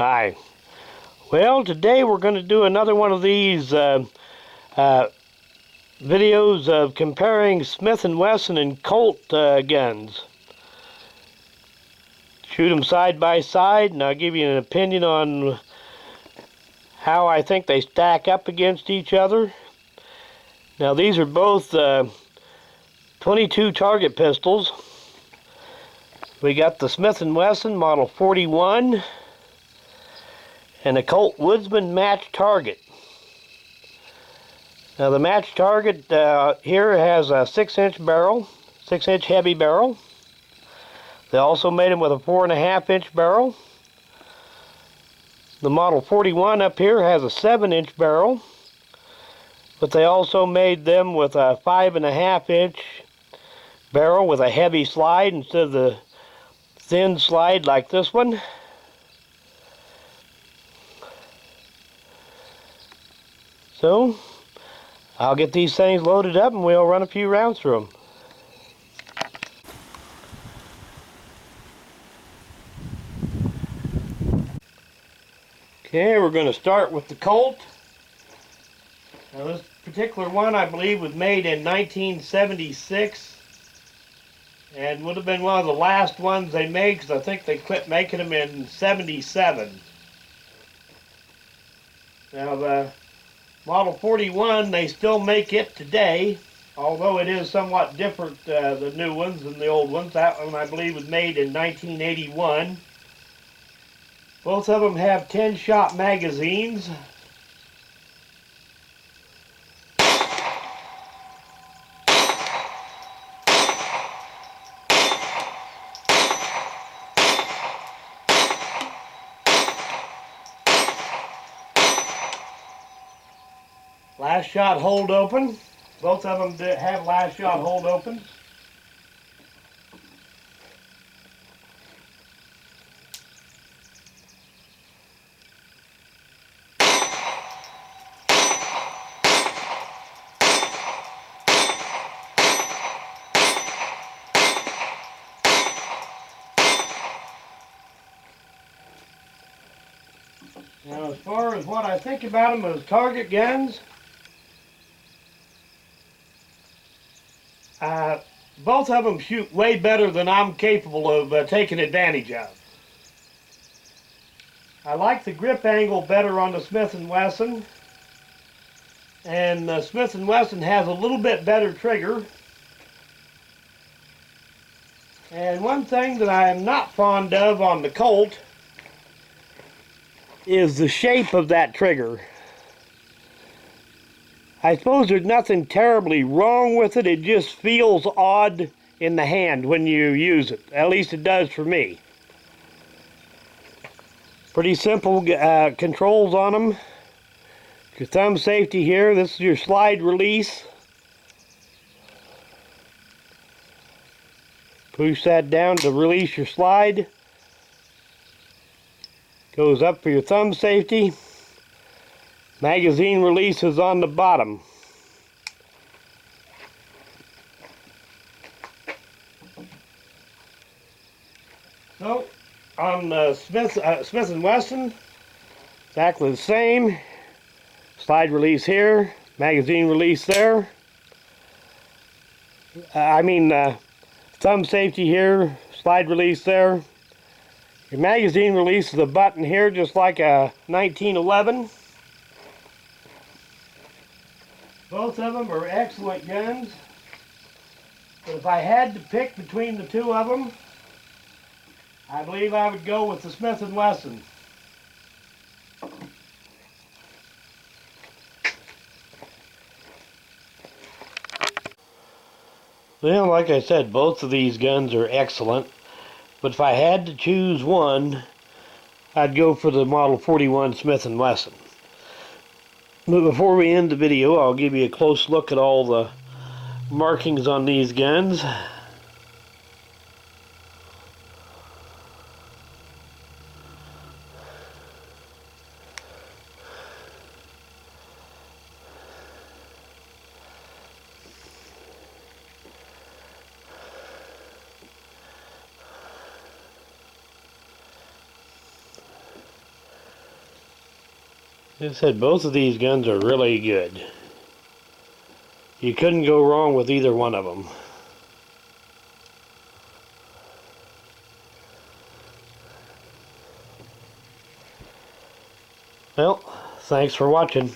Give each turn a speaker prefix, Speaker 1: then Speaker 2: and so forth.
Speaker 1: Hi. Well, today we're going to do another one of these videos of comparing Smith & Wesson and Colt guns. Shoot them side by side, and I'll give you an opinion on how I think they stack up against each other. Now, these are both 22 target pistols. We got the Smith & Wesson Model 41 and a Colt Woodsman Match Target. Now, the Match Target here has a 6-inch barrel, 6-inch heavy barrel. They also made them with a 4.5-inch barrel. The Model 41 up here has a 7-inch barrel, but they also made them with a 5.5-inch barrel with a heavy slide instead of the thin slide like this one. So, I'll get these things loaded up and we'll run a few rounds through them. Okay, we're going to start with the Colt. Now, this particular one, I believe, was made in 1976 and would have been one of the last ones they made, because I think they quit making them in 77. Now, the Model 41, they still make it today, although it is somewhat different, the new ones than the old ones. That one, I believe, was made in 1981. Both of them have 10-shot magazines. Last shot hold open. Both of them have last shot hold opens. Now, as far as what I think about them as target guns, both of them shoot way better than I'm capable of taking advantage of. I like the grip angle better on the Smith & Wesson, and the Smith & Wesson has a little bit better trigger. And one thing that I am not fond of on the Colt is the shape of that trigger. I suppose there's nothing terribly wrong with it, it just feels odd in the hand when you use it. At least it does for me. Pretty simple controls on them. Your thumb safety here, this is your slide release. Push that down to release your slide. Goes up for your thumb safety. Magazine release is on the bottom. So, on the Smith & Wesson, exactly the same. Slide release here, magazine release there. Thumb safety here, slide release there. Your magazine release is a button here, just like a 1911. Both of them are excellent guns, but if I had to pick between the two of them, I believe I would go with the Smith & Wesson. Well, like I said, both of these guns are excellent, but if I had to choose one, I'd go for the Model 41 Smith & Wesson. But before we end the video, I'll give you a close look at all the markings on these guns. Like I said, both of these guns are really good. You couldn't go wrong with either one of them. Well, thanks for watching.